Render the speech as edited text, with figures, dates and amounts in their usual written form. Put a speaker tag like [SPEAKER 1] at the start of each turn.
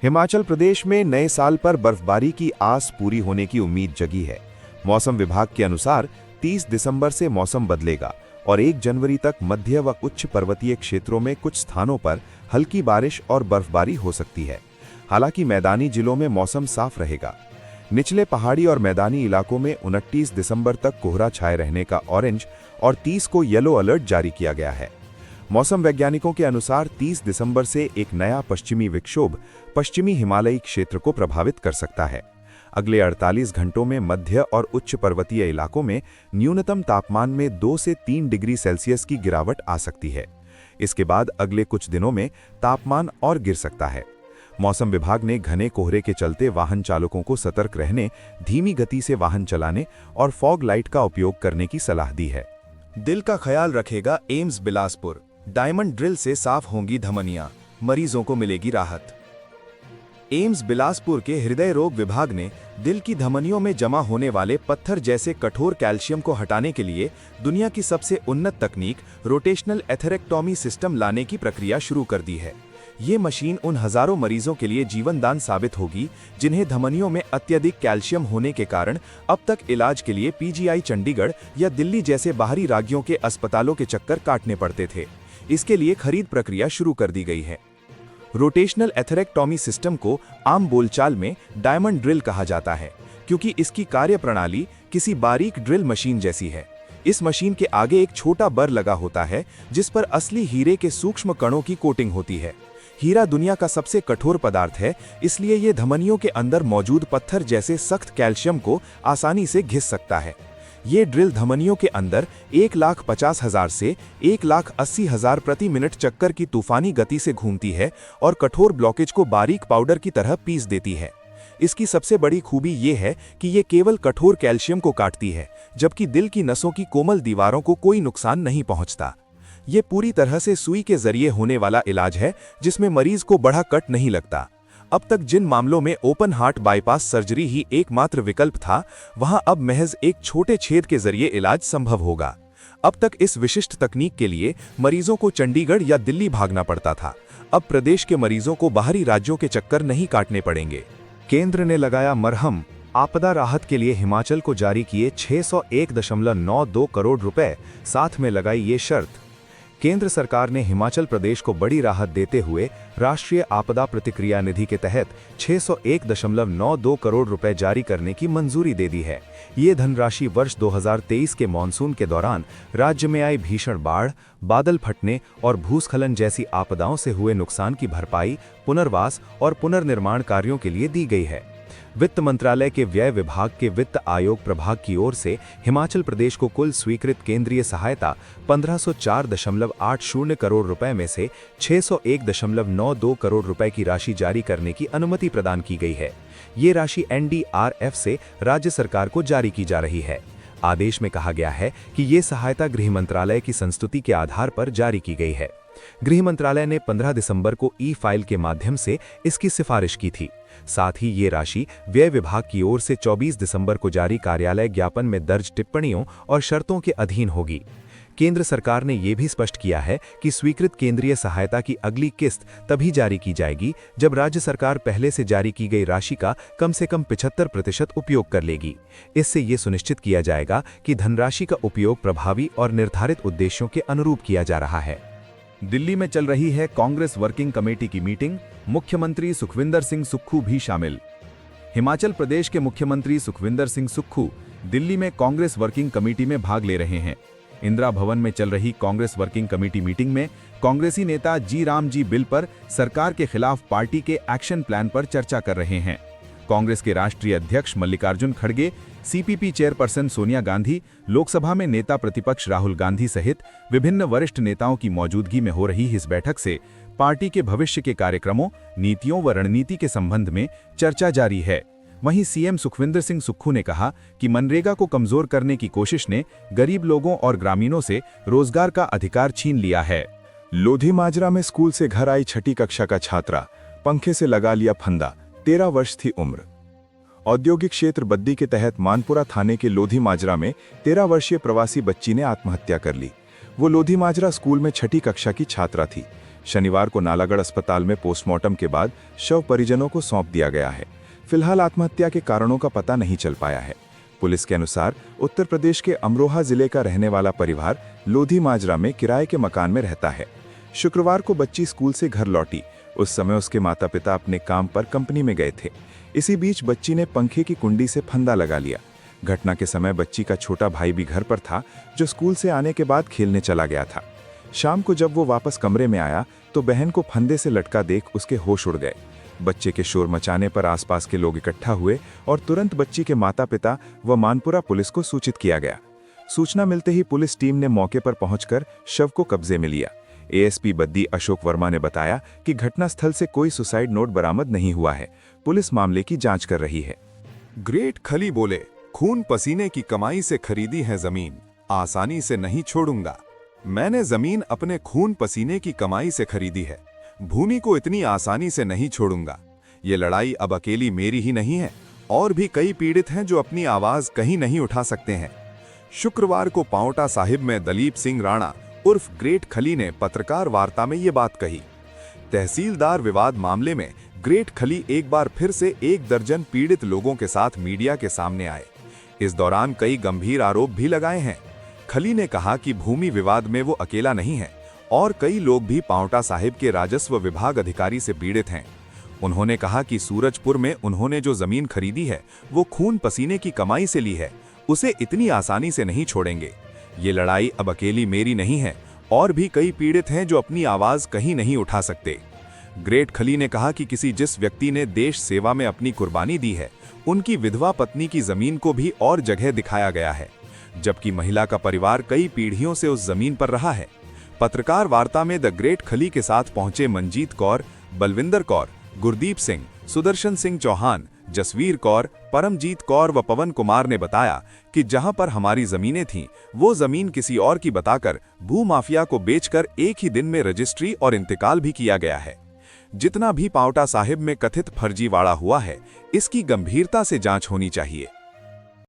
[SPEAKER 1] हिमाचल प्रदेश में नए साल पर बर्फबारी की आस पूरी होने की उम्मीद जगी है। मौसम विभाग के अनुसार 30 दिसंबर से मौसम बदलेगा और 1 जनवरी तक मध्य व उच्च पर्वतीय क्षेत्रों में कुछ स्थानों पर हल्की बारिश और बर्फबारी हो सकती है। हालांकि मैदानी जिलों में मौसम साफ रहेगा। निचले पहाड़ी और मैदानी इलाकों में 29 दिसंबर तक कोहरा छाए रहने का ऑरेंज और 30 को येलो अलर्ट जारी किया गया है। मौसम वैज्ञानिकों के अनुसार 30 दिसंबर से एक नया पश्चिमी विक्षोभ पश्चिमी हिमालयी क्षेत्र को प्रभावित कर सकता है। अगले 48 घंटों में मध्य और उच्च पर्वतीय इलाकों में न्यूनतम तापमान में 2 से 3 डिग्री सेल्सियस की गिरावट आ सकती है। इसके बाद अगले कुछ दिनों में तापमान और गिर सकता है। मौसम विभाग ने घने कोहरे के चलते वाहन चालकों को सतर्क रहने, धीमी गति से वाहन चलाने और फॉग लाइट का उपयोग करने की सलाह दी है।
[SPEAKER 2] दिल का ख्याल रखेगा एम्स बिलासपुर। डायमंड ड्रिल से साफ होंगी धमनियां, मरीजों को मिलेगी राहत। एम्स बिलासपुर के हृदय रोग विभाग ने दिल की धमनियों में जमा होने वाले पत्थर जैसे कठोर कैल्शियम को हटाने के लिए दुनिया की सबसे उन्नत तकनीक रोटेशनल एथेरेक्टोमी सिस्टम लाने की प्रक्रिया शुरू कर दी है। ये मशीन उन हजारों मरीजों के लिए जीवनदान साबित होगी जिन्हें धमनियों में अत्यधिक कैल्शियम होने के कारण अब तक इलाज के लिए पीजीआई चंडीगढ़ या दिल्ली जैसे बाहरी राज्यों के अस्पतालों के चक्कर काटने पड़ते थे। इसके लिए खरीद प्रक्रिया शुरू कर दी गई है। रोटेशनल एथेरेक्टोमी सिस्टम को आम बोलचाल में डायमंड ड्रिल कहा जाता है, क्योंकि इसकी कार्यप्रणाली किसी बारीक ड्रिल मशीन जैसी है। इस मशीन के आगे एक छोटा बर लगा होता है जिस पर असली हीरे के सूक्ष्म कणों की कोटिंग होती है। हीरा दुनिया का सबसे कठोर पदार्थ है, इसलिए ये धमनियों के अंदर मौजूद पत्थर जैसे सख्त कैल्शियम को आसानी से घिस सकता है। ये ड्रिल धमनियों के अंदर 1,50,000 से 1,80,000 प्रति मिनट चक्कर की तूफानी गति से घूमती है और कठोर ब्लॉकेज को बारीक पाउडर की तरह पीस देती है। इसकी सबसे बड़ी खूबी ये है कि ये केवल कठोर कैल्शियम को काटती है, जबकि दिल की नसों की कोमल दीवारों को कोई नुकसान नहीं पहुंचता। ये पूरी तरह से सुई के जरिए होने वाला इलाज है, जिसमें मरीज को बड़ा कट नहीं लगता। अब तक जिन मामलों में ओपन हार्ट बाईपास सर्जरी ही एकमात्र विकल्प था, वहां अब महज एक छोटे छेद के जरिए इलाज संभव होगा। अब तक इस विशिष्ट तकनीक के लिए मरीजों को चंडीगढ़ या दिल्ली भागना पड़ता था। अब प्रदेश के मरीजों को बाहरी राज्यों के चक्कर नहीं काटने पड़ेंगे। केंद्र ने लगाया मरहम। आपदा राहत के लिए हिमाचल को जारी किए 601.92 करोड़ रुपए, साथ में लगाई ये शर्त। केंद्र सरकार ने हिमाचल प्रदेश को बड़ी राहत देते हुए राष्ट्रीय आपदा प्रतिक्रिया निधि के तहत 601.92 करोड़ रुपए जारी करने की मंजूरी दे दी है। ये धनराशि वर्ष 2023 के मानसून के दौरान राज्य में आई भीषण बाढ़, बादल फटने और भूस्खलन जैसी आपदाओं से हुए नुकसान की भरपाई, पुनर्वास और पुनर्निर्माण कार्यों के लिए दी गई है। वित्त मंत्रालय के व्यय विभाग के वित्त आयोग प्रभाग की ओर से हिमाचल प्रदेश को कुल स्वीकृत केंद्रीय सहायता 1504.80 करोड़ रुपए में से 601.92 करोड़ रुपए की राशि जारी करने की अनुमति प्रदान की गई है। ये राशि एनडीआरएफ से राज्य सरकार को जारी की जा रही है। आदेश में कहा गया है कि ये सहायता गृह मंत्रालय की संस्तुति के आधार पर जारी की गई है। गृह मंत्रालय ने 15 दिसंबर को ई फाइल के माध्यम से इसकी सिफारिश की थी। साथ ही ये राशि व्यय विभाग की ओर से 24 दिसंबर को जारी कार्यालय ज्ञापन में दर्ज टिप्पणियों और शर्तों के अधीन होगी। केंद्र सरकार ने यह भी स्पष्ट किया है कि स्वीकृत केंद्रीय सहायता की अगली किस्त तभी जारी की जाएगी जब राज्य सरकार पहले से जारी की गई राशि का कम से कम 75% उपयोग कर लेगी। इससे ये सुनिश्चित किया जाएगा कि धनराशि का उपयोग प्रभावी और निर्धारित उद्देश्यों के अनुरूप किया जा रहा है।
[SPEAKER 3] दिल्ली में चल रही है कांग्रेस वर्किंग कमेटी की मीटिंग, मुख्यमंत्री सुखविंदर सिंह सुक्खू भी शामिल। हिमाचल प्रदेश के मुख्यमंत्री सुखविंदर सिंह सुक्खू दिल्ली में कांग्रेस वर्किंग कमेटी में भाग ले रहे हैं। इंदिरा भवन में चल रही कांग्रेस वर्किंग कमेटी मीटिंग में कांग्रेसी नेता जी राम जी बिल पर सरकार के खिलाफ पार्टी के एक्शन प्लान पर चर्चा कर रहे हैं। कांग्रेस के राष्ट्रीय अध्यक्ष मल्लिकार्जुन खड़गे, सीपीपी चेयरपर्सन सोनिया गांधी, लोकसभा में नेता प्रतिपक्ष राहुल गांधी सहित विभिन्न वरिष्ठ नेताओं की मौजूदगी में हो रही इस बैठक से पार्टी के भविष्य के कार्यक्रमों, नीतियों व रणनीति के संबंध में चर्चा जारी है। वहीं सीएम सुखविंदर सिंह सुक्खू ने कहा कि मनरेगा को कमजोर करने की कोशिश ने गरीब लोगों और ग्रामीणों से रोजगार का अधिकार छीन लिया है।
[SPEAKER 1] लोधी माजरा में स्कूल से घर आई 6ठी कक्षा का छात्रा, पंखे से लगा लिया फंदा, 13 वर्ष थी उम्र। औद्योगिक क्षेत्र बद्दी के तहत मानपुरा थाने के लोधी माजरा में 13 वर्षीय प्रवासी बच्ची ने आत्महत्या कर ली। वो लोधी माजरा स्कूल में 6ठी कक्षा की छात्रा थी। शनिवार को नालागढ़ अस्पताल में पोस्टमार्टम के बाद शव परिजनों को सौंप दिया गया है। फिलहाल आत्महत्या के कारणों का पता नहीं चल पाया है। पुलिस के अनुसार उत्तर प्रदेश के अमरोहा जिले का रहने वाला परिवार लोधी माजरा में किराए के मकान में रहता है। शुक्रवार को बच्ची स्कूल से घर लौटी। उस समय उसके माता पिता अपने काम पर कंपनी में गए थे। इसी बीच बच्ची ने पंखे की कुंडी से फंदा लगा लिया। घटना के समय बच्ची का छोटा भाई भी घर पर था, जो स्कूल से आने के बाद खेलने चला गया था। शाम को जब वो वापस कमरे में आया तो बहन को फंदे से लटका देख उसके होश उड़ गए। बच्चे के शोर मचाने पर आसपास के लोग इकट्ठा हुए और तुरंत बच्ची के माता पिता व मानपुरा पुलिस को सूचित किया गया। सूचना मिलते ही पुलिस टीम ने मौके पर पहुंचकर शव को कब्जे में लिया। एएसपी बद्दी अशोक वर्मा ने बताया कि घटनास्थल से कोई सुसाइड नोट बरामद नहीं हुआ है। पुलिस मामले की जांच कर रही है।
[SPEAKER 4] ग्रेट खली बोले, खून पसीने की कमाई से खरीदी है जमीन, आसानी से नहीं छोड़ूंगा। मैंने जमीन अपने खून पसीने की कमाई से खरीदी है, भूमि को इतनी आसानी से नहीं छोड़ूंगा। ये लड़ाई अब अकेली मेरी ही नहीं है, और भी कई पीड़ित हैं जो अपनी आवाज कहीं नहीं उठा सकते हैं। शुक्रवार को पांवटा साहिब में दलीप सिंह राणा उर्फ ग्रेट खली ने पत्रकार वार्ता में ये बात कही। तहसीलदार विवाद मामले में ग्रेट खली एक बार फिर से 1 दर्जन पीड़ित लोगों के साथ मीडिया के सामने आए। इस दौरान कई गंभीर आरोप भी लगाए हैं। खली ने कहा कि भूमि विवाद में वो अकेला नहीं है और कई लोग भी पांवटा साहिब के राजस्व विभाग अधिकारी से पीड़ित हैं। उन्होंने कहा कि सूरजपुर में उन्होंने जो जमीन खरीदी है वो खून पसीने की कमाई से ली है, उसे इतनी आसानी से नहीं छोड़ेंगे। ये लड़ाई अब अकेली मेरी नहीं है, और भी कई पीड़ित हैं जो अपनी आवाज कहीं नहीं उठा सकते। ग्रेट खली ने कहा कि जिस व्यक्ति ने देश सेवा में अपनी कुर्बानी दी है, उनकी विधवा पत्नी की जमीन को भी और जगह दिखाया गया है, जबकि महिला का परिवार कई पीढ़ियों से उस जमीन पर रहा है। पत्रकार वार्ता में द ग्रेट खली के साथ पहुंचे मंजीत कौर, बलविंदर कौर, गुरदीप सिंह, सुदर्शन सिंह चौहान, जसवीर कौर, परमजीत कौर व पवन कुमार ने बताया कि जहां पर हमारी जमीनें थीं, वो जमीन किसी और की बताकर भूमाफिया को बेचकर एक ही दिन में रजिस्ट्री और इंतकाल भी किया गया है। जितना भी पांवटा साहिब में कथित फर्जीवाड़ा हुआ है, इसकी गंभीरता से जांच होनी चाहिए।